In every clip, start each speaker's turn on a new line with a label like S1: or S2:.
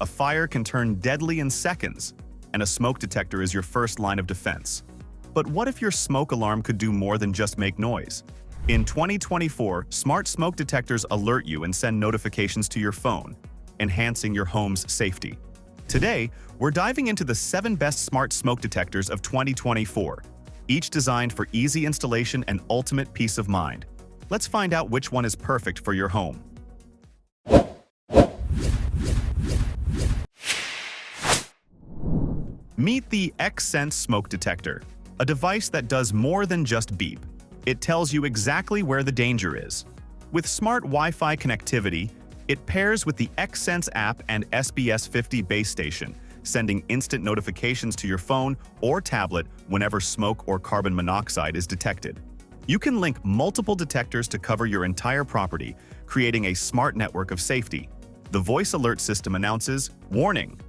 S1: A fire can turn deadly in seconds, and a smoke detector is your first line of defense. But what if your smoke alarm could do more than just make noise? In 2024, smart smoke detectors alert you and send notifications to your phone, enhancing your home's safety. Today, we're diving into the 7 best smart smoke detectors of 2024, each designed for easy installation and ultimate peace of mind. Let's find out which one is perfect for your home. Meet the Xense smoke detector, a device that does more than just beep. It tells you exactly where the danger is. With smart Wi-Fi connectivity, it pairs with the Xense app and SBS50 base station, sending instant notifications to your phone or tablet whenever smoke or carbon monoxide is detected. You can link multiple detectors to cover your entire property, creating a smart network of safety. The voice alert system announces, "Warning!"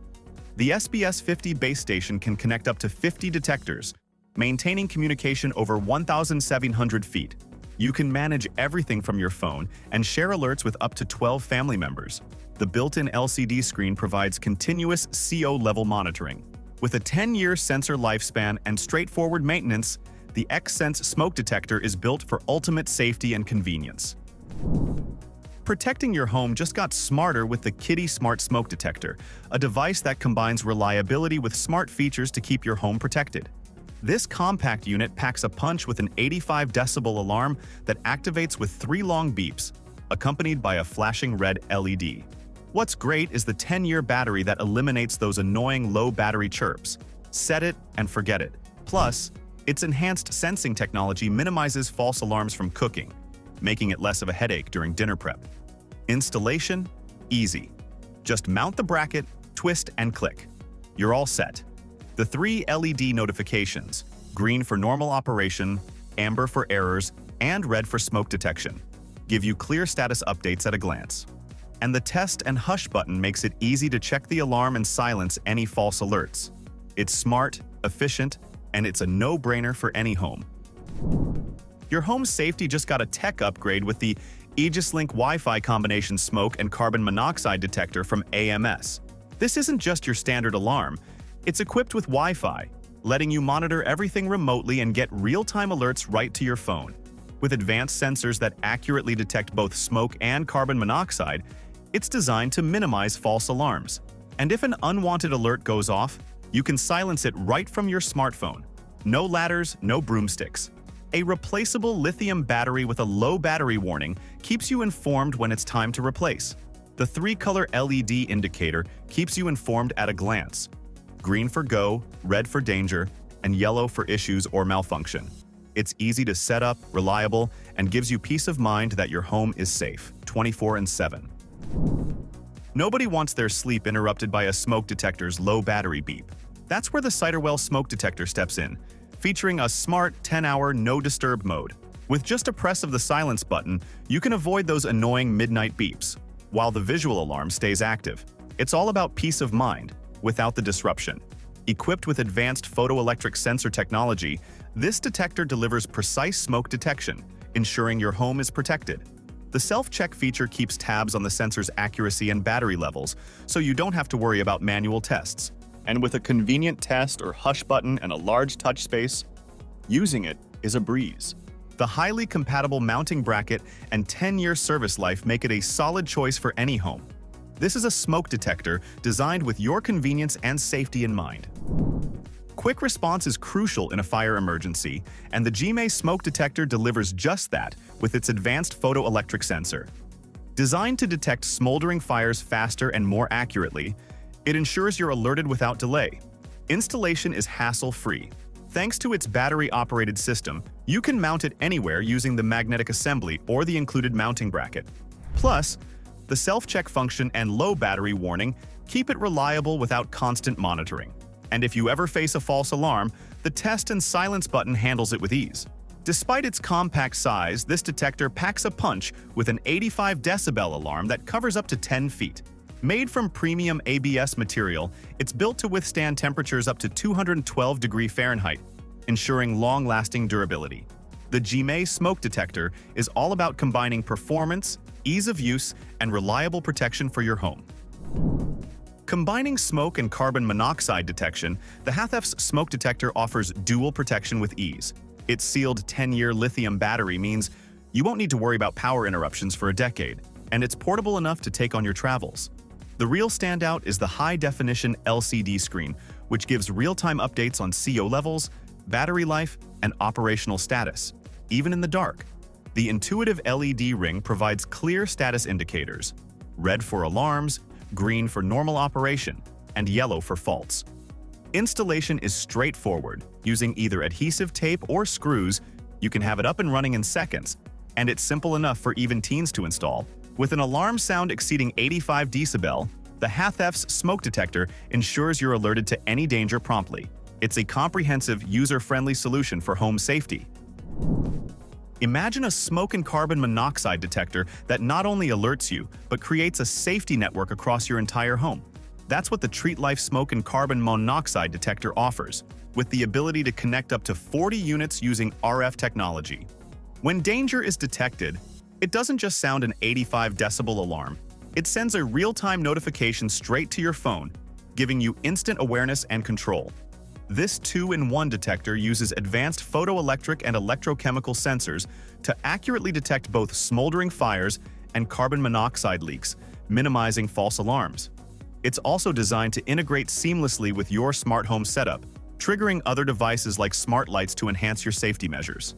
S1: The SBS50 base station can connect up to 50 detectors, maintaining communication over 1,700 feet. You can manage everything from your phone and share alerts with up to 12 family members. The built-in LCD screen provides continuous CO level monitoring. With a 10-year sensor lifespan and straightforward maintenance, the Xense smoke detector is built for ultimate safety and convenience. Protecting your home just got smarter with the Kitty Smart Smoke Detector, a device that combines reliability with smart features to keep your home protected. This compact unit packs a punch with an 85 decibel alarm that activates with 3 long beeps, accompanied by a flashing red LED. What's great is the 10-year battery that eliminates those annoying low battery chirps. Set it and forget it. Plus, its enhanced sensing technology minimizes false alarms from cooking, making it less of a headache during dinner prep. Installation? Easy. Just mount the bracket, twist, and click. You're all set. The 3 LED notifications, green for normal operation, amber for errors, and red for smoke detection, give you clear status updates at a glance. And the test and hush button makes it easy to check the alarm and silence any false alerts. It's smart, efficient, and it's a no-brainer for any home. Your home's safety just got a tech upgrade with the AMS Link Wi-Fi combination smoke and carbon monoxide detector from AMS. This isn't just your standard alarm. It's equipped with Wi-Fi, letting you monitor everything remotely and get real-time alerts right to your phone. With advanced sensors that accurately detect both smoke and carbon monoxide, it's designed to minimize false alarms. And if an unwanted alert goes off, you can silence it right from your smartphone. No ladders, no broomsticks. A replaceable lithium battery with a low battery warning keeps you informed when it's time to replace. The 3-color LED indicator keeps you informed at a glance. Green for go, red for danger, and yellow for issues or malfunction. It's easy to set up, reliable, and gives you peace of mind that your home is safe, 24/7. Nobody wants their sleep interrupted by a smoke detector's low battery beep. That's where the Cerw smoke detector steps in, featuring a smart 10-hour no-disturb mode. With just a press of the silence button, you can avoid those annoying midnight beeps, while the visual alarm stays active. It's all about peace of mind, without the disruption. Equipped with advanced photoelectric sensor technology, this detector delivers precise smoke detection, ensuring your home is protected. The self-check feature keeps tabs on the sensor's accuracy and battery levels, so you don't have to worry about manual tests. And with a convenient test or hush button and a large touch space, using it is a breeze. The highly compatible mounting bracket and 10-year service life make it a solid choice for any home. This is a smoke detector designed with your convenience and safety in mind. Quick response is crucial in a fire emergency, and the Xense smoke detector delivers just that with its advanced photoelectric sensor. Designed to detect smoldering fires faster and more accurately, it ensures you're alerted without delay. Installation is hassle-free. Thanks to its battery-operated system, you can mount it anywhere using the magnetic assembly or the included mounting bracket. Plus, the self-check function and low battery warning keep it reliable without constant monitoring. And if you ever face a false alarm, the test and silence button handles it with ease. Despite its compact size, this detector packs a punch with an 85 decibel alarm that covers up to 10 feet. Made from premium ABS material, it's built to withstand temperatures up to 212 degrees Fahrenheit, ensuring long-lasting durability. The Xense smoke detector is all about combining performance, ease of use, and reliable protection for your home. Combining smoke and carbon monoxide detection, the HAFS smoke detector offers dual protection with ease. Its sealed 10-year lithium battery means you won't need to worry about power interruptions for a decade, and it's portable enough to take on your travels. The real standout is the high-definition LCD screen, which gives real-time updates on CO levels, battery life, and operational status, even in the dark. The intuitive LED ring provides clear status indicators: red for alarms, green for normal operation, and yellow for faults. Installation is straightforward. Using either adhesive tape or screws, you can have it up and running in seconds, and it's simple enough for even teens to install. With an alarm sound exceeding 85 decibel, the HAFS smoke detector ensures you're alerted to any danger promptly. It's a comprehensive, user-friendly solution for home safety. Imagine a smoke and carbon monoxide detector that not only alerts you, but creates a safety network across your entire home. That's what the Treatlife smoke and carbon monoxide detector offers, with the ability to connect up to 40 units using RF technology. When danger is detected, it doesn't just sound an 85 decibel alarm. It sends a real-time notification straight to your phone, giving you instant awareness and control. This 2-in-1 detector uses advanced photoelectric and electrochemical sensors to accurately detect both smoldering fires and carbon monoxide leaks, minimizing false alarms. It's also designed to integrate seamlessly with your smart home setup, triggering other devices like smart lights to enhance your safety measures.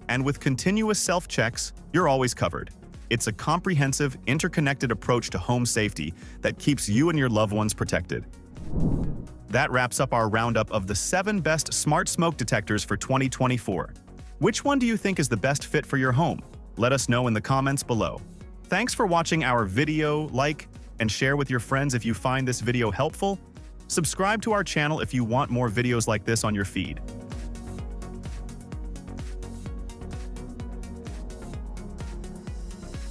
S1: And with continuous self-checks, you're always covered. It's a comprehensive, interconnected approach to home safety that keeps you and your loved ones protected. That wraps up our roundup of the 7 best smart smoke detectors for 2024. Which one do you think is the best fit for your home? Let us know in the comments below. Thanks for watching our video. Like and share with your friends if you find this video helpful. Subscribe to our channel if you want more videos like this on your feed.